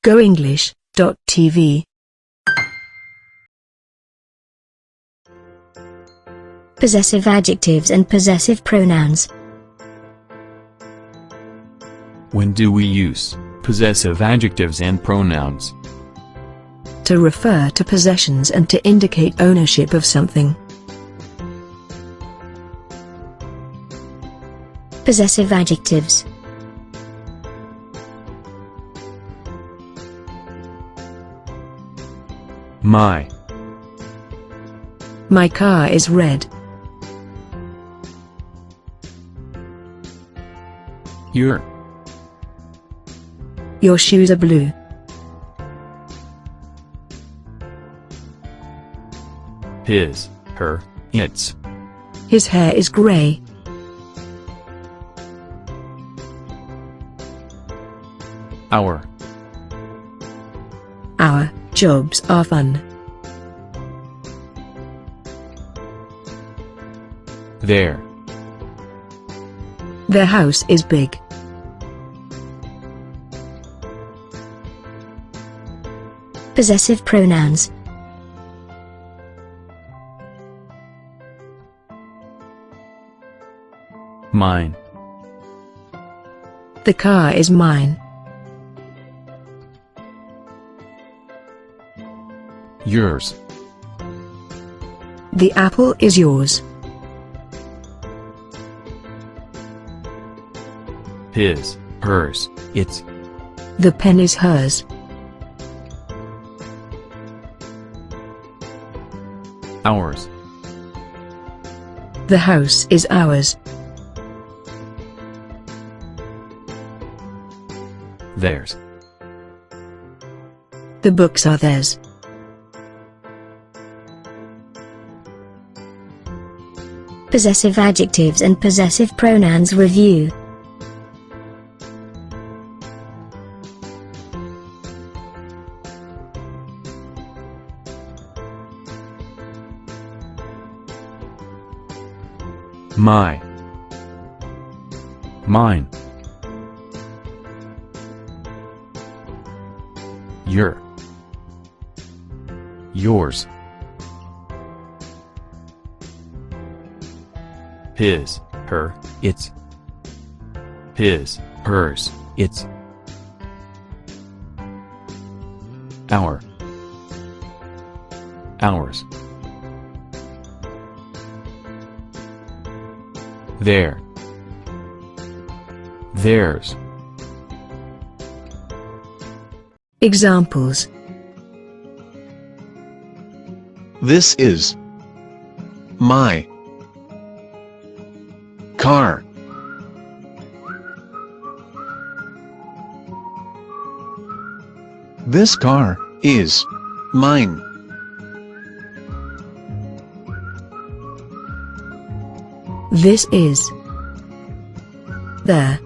goenglish.tv. Possessive adjectives and possessive pronouns. When do we use possessive adjectives and pronouns? To refer to possessions and to indicate ownership of something. Possessive adjectives. My car is red. Your shoes are blue. his, her, its. His hair is grey. Our jobs are fun. Their house is big. Possessive pronouns. mine, The car is mine. yours, The apple is yours. his, hers, its. The pen is hers. Ours, The house is ours. theirs, The books are theirs. Possessive adjectives and possessive pronouns review. my, mine, your, yours, his, her, its. His, hers, its. Our, ours. Their, theirs. Examples. This is my car. This car is mine. This is their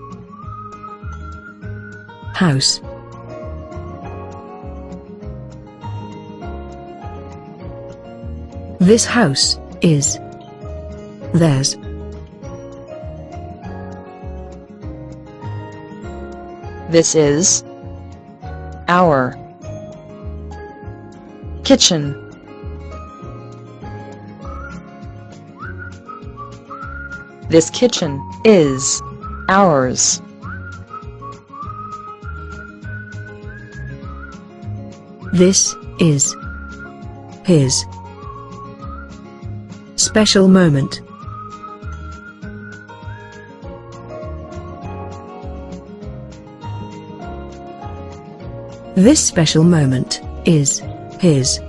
house. This house is theirs. This is our kitchen. This kitchen is ours. This is his. Special moment. This special moment is his.